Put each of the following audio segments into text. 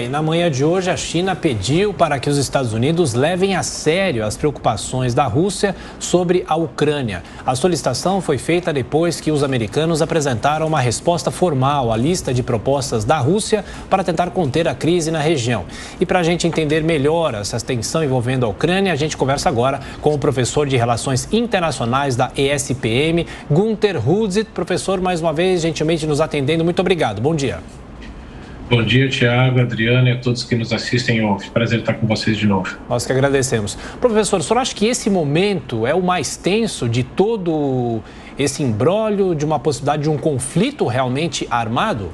E na manhã de hoje, a China pediu para que os Estados Unidos levem a sério as preocupações da Rússia sobre a Ucrânia. A solicitação foi feita depois que os americanos apresentaram uma resposta formal à lista de propostas da Rússia para tentar conter a crise na região. E para a gente entender melhor essa tensão envolvendo a Ucrânia, a gente conversa agora com o professor de Relações Internacionais da ESPM, Günter Hudzit. Professor, mais uma vez, gentilmente nos atendendo. Muito obrigado. Bom dia. Bom dia, Tiago, Adriana e a todos que nos assistem hoje. Prazer estar com vocês de novo. Nós que agradecemos. Professor, o senhor acha que esse momento é o mais tenso de todo esse imbróglio, de uma possibilidade de um conflito realmente armado?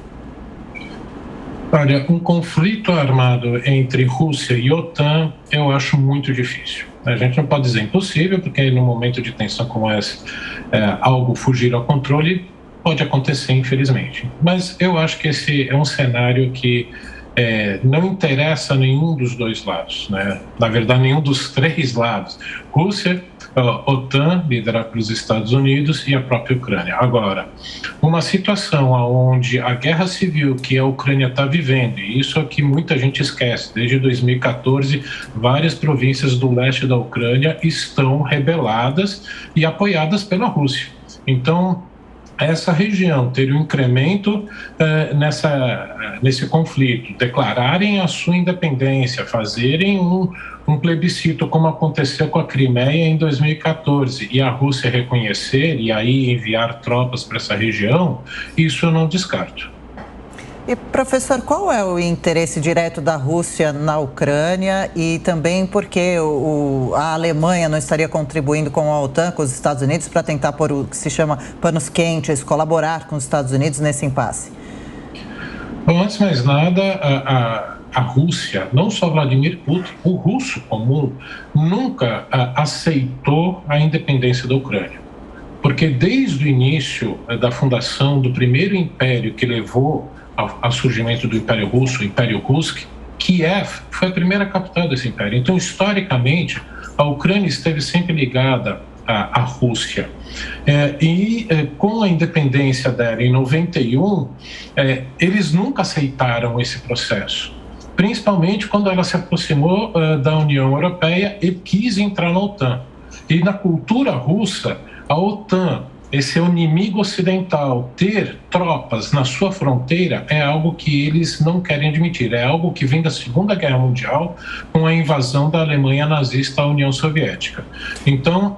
Olha, um conflito armado entre Rússia e OTAN eu acho muito difícil. A gente não pode dizer impossível, porque num momento de tensão como esse, algo fugir ao controle pode acontecer, infelizmente. Mas eu acho que esse é um cenário que não interessa a nenhum dos dois lados, né? Na verdade, nenhum dos três lados. Rússia, OTAN, liderada pelos Estados Unidos, e a própria Ucrânia. Agora, uma situação onde a guerra civil que a Ucrânia está vivendo, e isso é o que muita gente esquece, desde 2014, várias províncias do leste da Ucrânia estão rebeladas e apoiadas pela Rússia. Então, essa região ter um incremento nesse conflito, declararem a sua independência, fazerem um plebiscito como aconteceu com a Crimeia em 2014 e a Rússia reconhecer e aí enviar tropas para essa região, isso eu não descarto. E, professor, qual é o interesse direto da Rússia na Ucrânia e também por que a Alemanha não estaria contribuindo com a OTAN, com os Estados Unidos, para tentar pôr o que se chama panos quentes, colaborar com os Estados Unidos nesse impasse? Bom, antes de mais nada, a Rússia, não só Vladimir Putin, o russo comum, nunca aceitou a independência da Ucrânia. Porque desde o início da fundação do primeiro império que levou ao surgimento do Império Russo, o Império Rusk, Kiev foi a primeira capital desse império. Então, historicamente, a Ucrânia esteve sempre ligada à Rússia. Com a independência dela em 91, eles nunca aceitaram esse processo, principalmente quando ela se aproximou da União Europeia e quis entrar na OTAN. E na cultura russa, a OTAN, esse inimigo ocidental, ter tropas na sua fronteira é algo que eles não querem admitir. É algo que vem da Segunda Guerra Mundial com a invasão da Alemanha nazista à União Soviética. Então,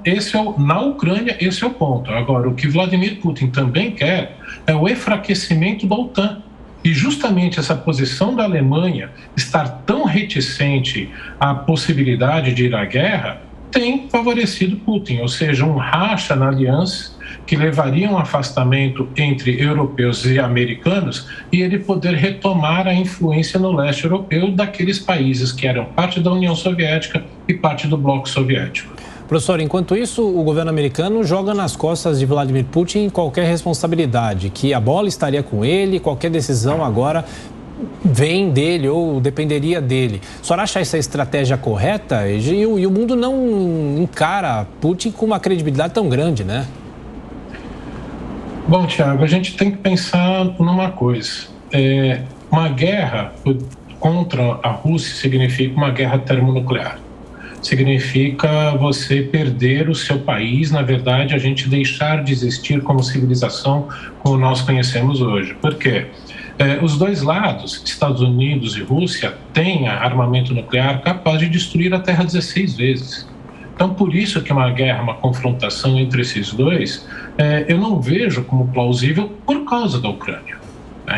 na Ucrânia, esse é o ponto. Agora, o que Vladimir Putin também quer é o enfraquecimento da OTAN. E justamente essa posição da Alemanha estar tão reticente à possibilidade de ir à guerra tem favorecido Putin, ou seja, um racha na aliança que levaria um afastamento entre europeus e americanos e ele poder retomar a influência no leste europeu daqueles países que eram parte da União Soviética e parte do bloco soviético. Professor, enquanto isso, o governo americano joga nas costas de Vladimir Putin qualquer responsabilidade, que a bola estaria com ele, qualquer decisão agora vem dele ou dependeria dele. O senhor acha essa estratégia correta? E o mundo não encara Putin com uma credibilidade tão grande, né? Bom, Tiago, a gente tem que pensar numa coisa. Uma guerra contra a Rússia significa uma guerra termonuclear. Significa você perder o seu país, na verdade, a gente deixar de existir como civilização como nós conhecemos hoje. Por quê? Os dois lados, Estados Unidos e Rússia, têm armamento nuclear capaz de destruir a Terra 16 vezes. Então, por isso que uma guerra, uma confrontação entre esses dois, eu não vejo como plausível por causa da Ucrânia.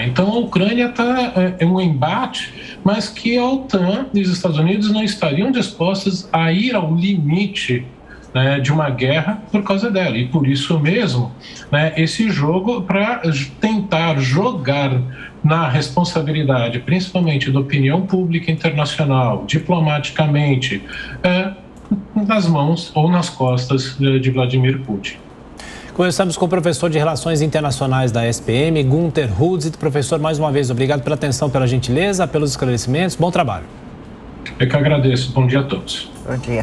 Então, a Ucrânia está em um embate, mas que a OTAN e os Estados Unidos não estariam dispostos a ir ao limite de uma guerra por causa dela. E por isso mesmo, esse jogo para tentar jogar na responsabilidade, principalmente da opinião pública internacional, diplomaticamente, nas mãos ou nas costas de Vladimir Putin. Conversamos com o professor de Relações Internacionais da ESPM, Günter Hudzit. Professor, mais uma vez, obrigado pela atenção, pela gentileza, pelos esclarecimentos. Bom trabalho. Eu que agradeço. Bom dia a todos. Bom dia.